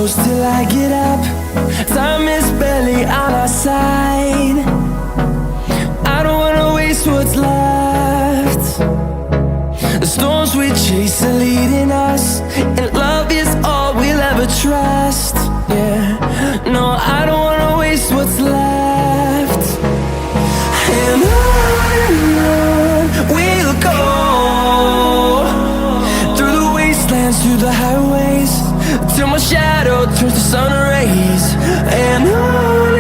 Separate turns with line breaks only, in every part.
close till I get up. Time is barely on our side. I don't wanna waste what's left. The storms we chase are leading us, and love is all we'll ever trust. Yeah, no, I don't wanna waste what's left. And on we'll go, through the wastelands, through the highways, till my shadow turns to sun rays. And on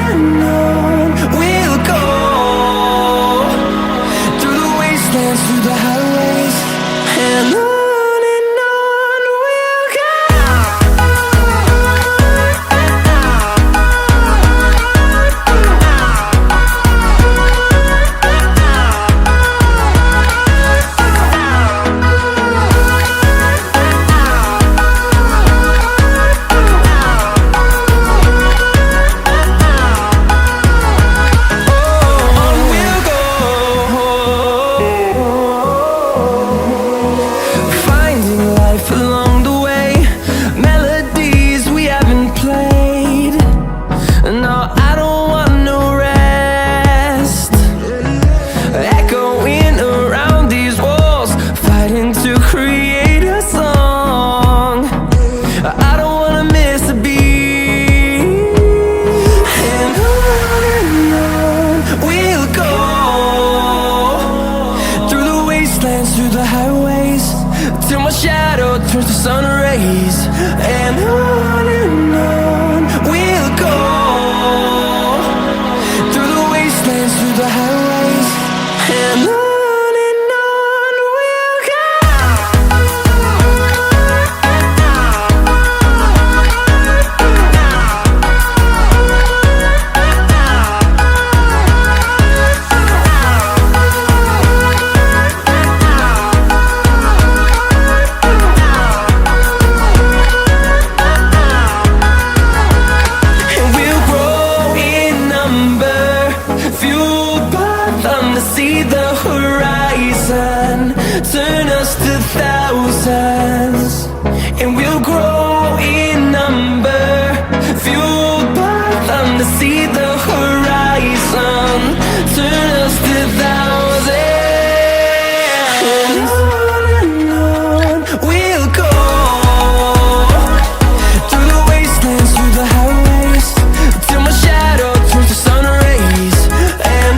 we'll go, through the wastelands, through the highways, and on we'll go. Through the highways, till my shadow turns to sun rays. And on we'll go, through the wastelands, through the highways, and on we'll go. See the horizon, turn us to thousands, and we'll grow in number, fueled by them to see the horizon, turn us to thousands. And on we'll go, through the wastelands, through the highways, till my shadow turns to sun rays. And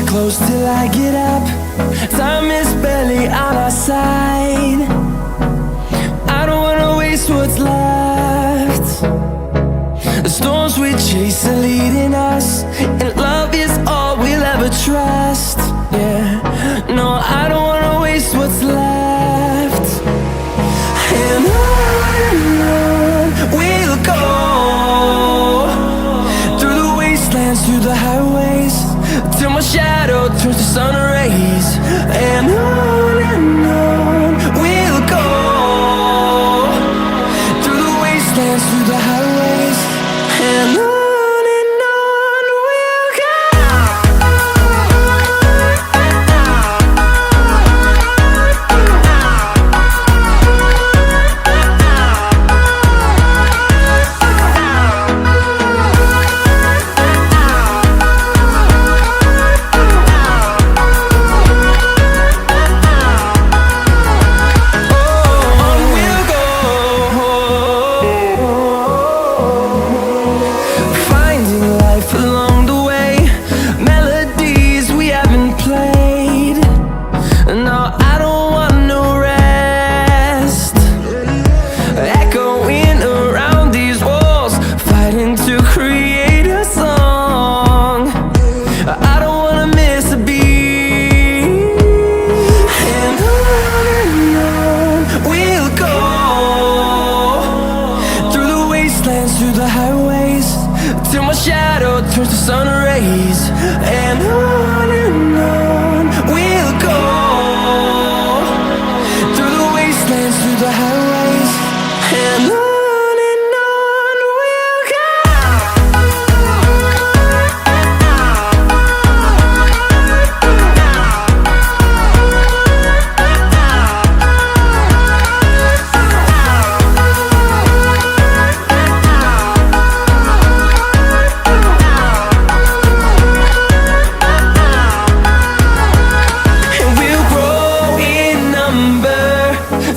close till I get up. Time is barely on our side. I don't wanna waste what's left. The storms we chase are leading us, and love is all we'll ever trust. Yeah, no, I don't wanna waste what's left. And on we'll go, through the wastelands, through the highways, till my shadow turns to sun rays. And on we'll go, through the wastelands, through the highways, and on we'll go.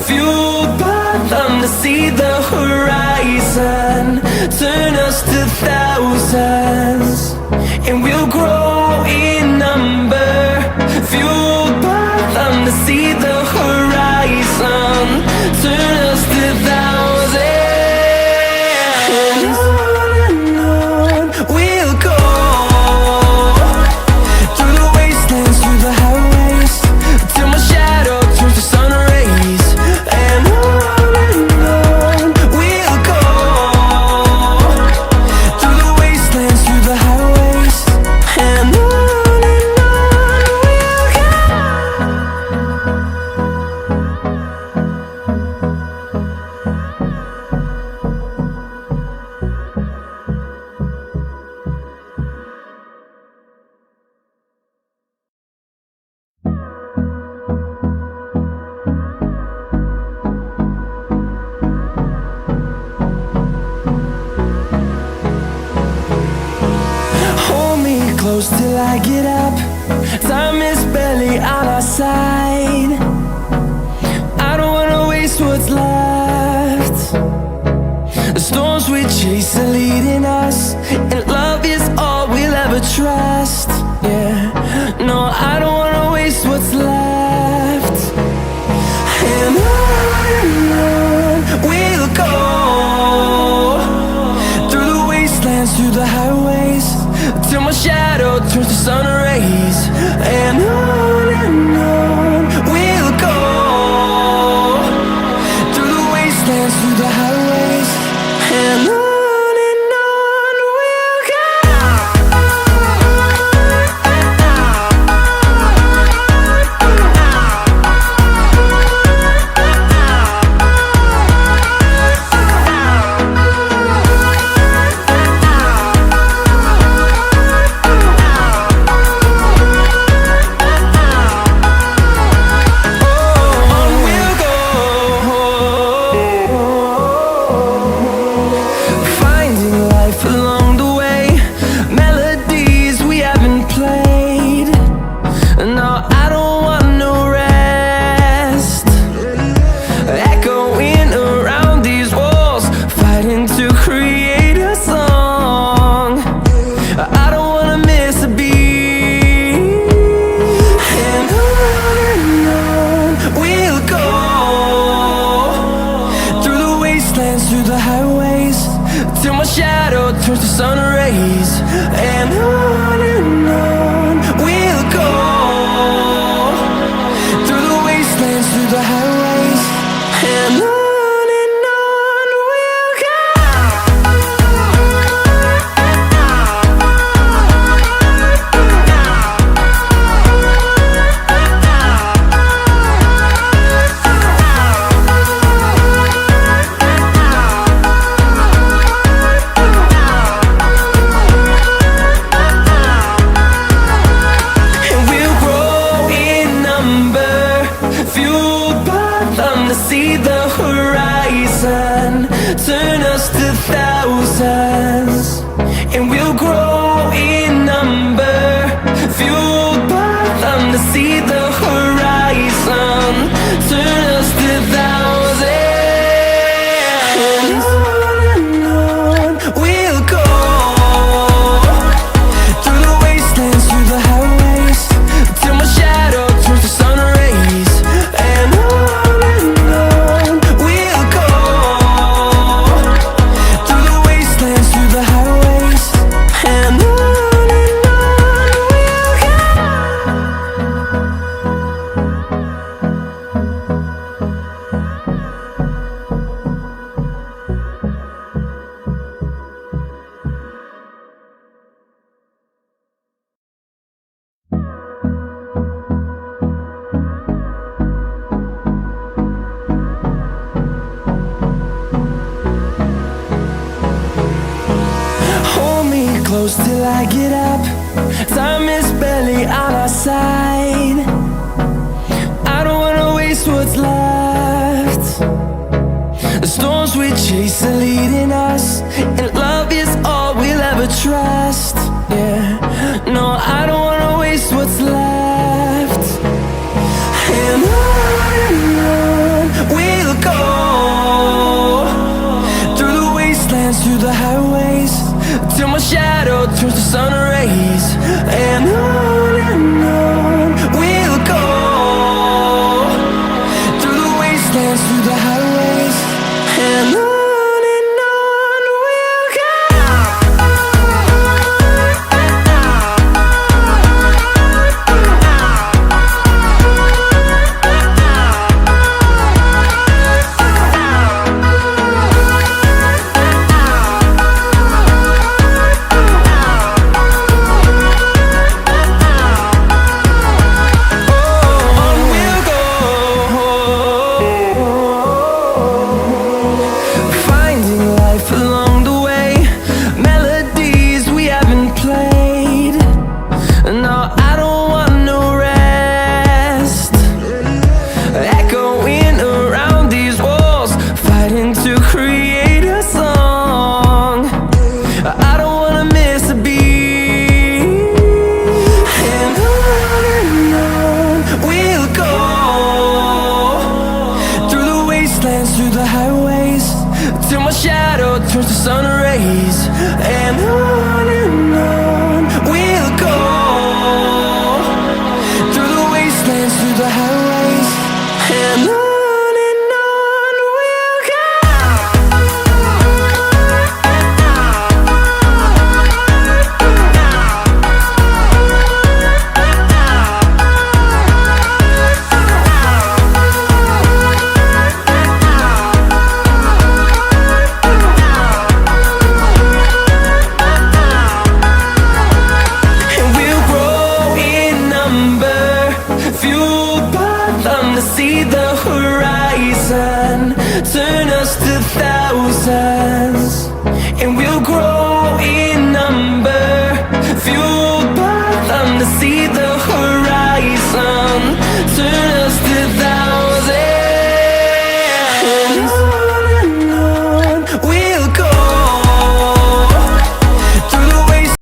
fueled by them to see the horizon. Turn us to thousands, and we'll grow in number. Fueled by them to see the horizon. Turn us to thousands, and on we'll go. Through the wastelands, through the highways, till my shadow turns to sun rays. And on we'll go. Through the wastelands, through the highways, and on we'll go. Hold me close till I get up. Time is barely on our side. I don't wanna waste what's left. The storms we chase are leading us, and love is all we'll ever trust. Yeah, no, I don't wanna waste what's left. And on we'll go. Through the wastelands, through the highways, till my shadow turns to sun rays. And on we'll go. Through the wastelands, through the highways, and on we'll go. Through the highways, till my shadow turns to sun rays. And on we'll go. Through the wastelands, through the highways, and on we'll go. See the horizon, turn us to thousands, and we'll grow in number. Fueled by them to see the horizon, turn us to thousands, and on we'll go. Through the wastelands, through the highways, till my shadow turns to sun rays. And we'll go. Through the wastelands, through the highways, and on we'll go. Hold me close till I get up. Time is barely on our side. I don't wanna waste what's left. The storms we chase are leading us, and love is all we'll ever trust. Yeah, no, I don't wanna waste what's left. And on we'll wastelands, through the highways, and on we'll go. Through the highways, till my shadow turns to sun rays, and on